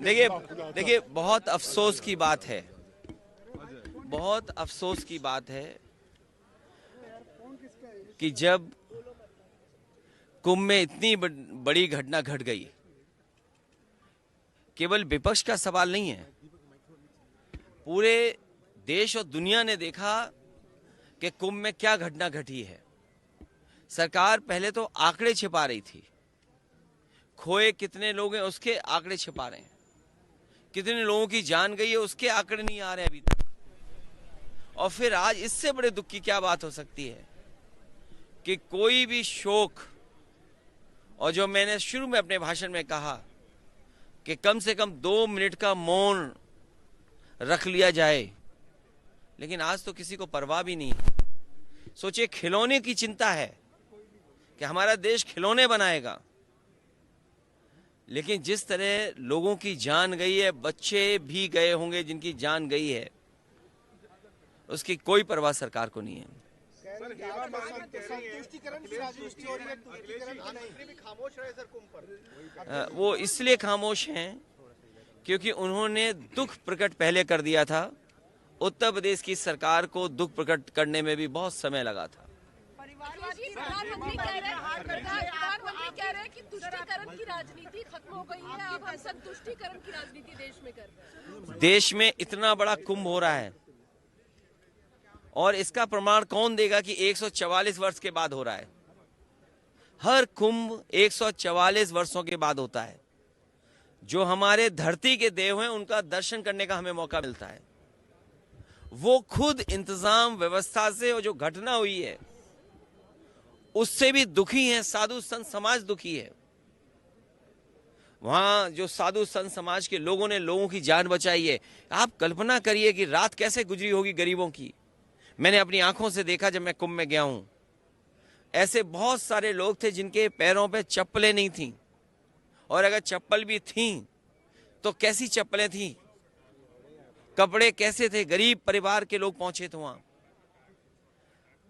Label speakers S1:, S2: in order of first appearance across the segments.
S1: देखिए बहुत अफसोस की बात है, बहुत अफसोस की बात है कि जब कुंभ में इतनी बड़ी घटना घट गई, केवल विपक्ष का सवाल नहीं है, पूरे देश और दुनिया ने देखा कि कुंभ में क्या घटना घटी है। सरकार पहले तो आंकड़े छिपा रही थी, खोए कितने लोग हैं उसके आंकड़े छिपा रहे हैं, कितने लोगों की जान गई है उसके आंकड़े नहीं आ रहे अभी तक। और फिर आज इससे बड़े दुख की क्या बात हो सकती है कि कोई भी शोक, और जो मैंने शुरू में अपने भाषण में कहा कि कम से कम 2 मिनट का मौन रख लिया जाए, लेकिन आज तो किसी को परवाह भी नहीं है। सोचिए, खिलौने की चिंता है कि हमारा देश खिलौने बनाएगा, लेकिन जिस तरह लोगों की जान गई है, बच्चे भी गए होंगे जिनकी जान गई है, उसकी कोई परवाह सरकार को नहीं है। वो इसलिए खामोश हैं क्योंकि उन्होंने दुख प्रकट पहले कर दिया था। उत्तर प्रदेश की सरकार को दुख प्रकट करने में भी बहुत समय लगा था।
S2: प्रधानमंत्री कह रहे हैं कि तुष्टीकरण की राजनीति खत्म हो गई है, अब हम सब तुष्टीकरण की राजनीति देश में कर रहे हैं।
S1: देश में इतना बड़ा कुंभ हो रहा है और इसका प्रमाण कौन देगा कि 144 वर्ष के बाद हो रहा है। हर कुंभ 144 वर्षों के बाद होता है। जो हमारे धरती के देव हैं उनका दर्शन करने का हमें मौका मिलता है। वो खुद इंतजाम व्यवस्था से, और जो घटना हुई है उससे भी दुखी हैं। साधु संत समाज दुखी है। वहां जो साधु संत समाज के लोगों ने लोगों की जान बचाई है। आप कल्पना करिए कि रात कैसे गुजरी होगी गरीबों की। मैंने अपनी आंखों से देखा जब मैं कुंभ में गया हूं। ऐसे बहुत सारे लोग थे जिनके पैरों पे चप्पलें नहीं थीं, और अगर चप्पल भी थीं तो कैसी चप्पलें थीं, कपड़े कैसे थे। गरीब परिवार के लोग पहुंचे थे वहां।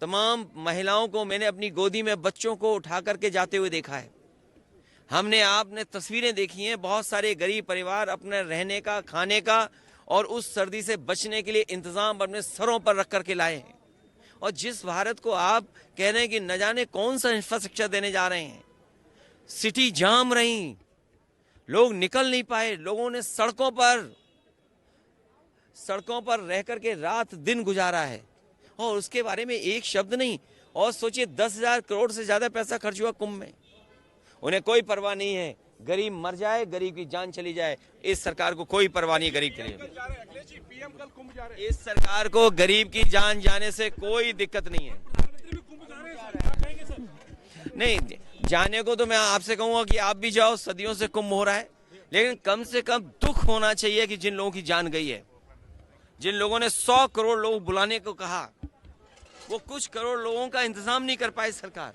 S1: तमाम महिलाओं को मैंने अपनी गोदी में बच्चों को उठा करके जाते हुए देखा है। आपने तस्वीरें देखी हैं। बहुत सारे गरीब परिवार अपने रहने का, खाने का और उस सर्दी से बचने के लिए इंतजाम अपने सरों पर रख करके लाए हैं। और जिस भारत को आप कह रहे हैं कि न जाने कौन सा इंफ्रास्ट्रक्चर देने जा रहे हैं, सिटी जाम रही, लोग निकल नहीं पाए, लोगों ने सड़कों पर रह करके रात दिन गुजारा है, और उसके बारे में एक शब्द नहीं। और सोचिए 10,000 करोड़ से ज्यादा पैसा खर्च हुआ कुंभ में। उन्हें कोई परवाह नहीं है गरीब मर जाए, गरीब की जान चली जाए। इस सरकार को कोई परवाह नहीं गरीब के लिए। इस सरकार को गरीब की जान जाने से कोई दिक्कत नहीं है। नहीं जाने को तो मैं आपसे कहूंगा कि आप भी जाओ, सदियों से कुंभ हो रहा है, लेकिन कम से कम दुख होना चाहिए कि जिन लोगों की जान गई है, जिन लोगों ने 100 करोड़ लोग बुलाने को कहा, वो कुछ करोड़ लोगों का इंतजाम नहीं कर पाई सरकार।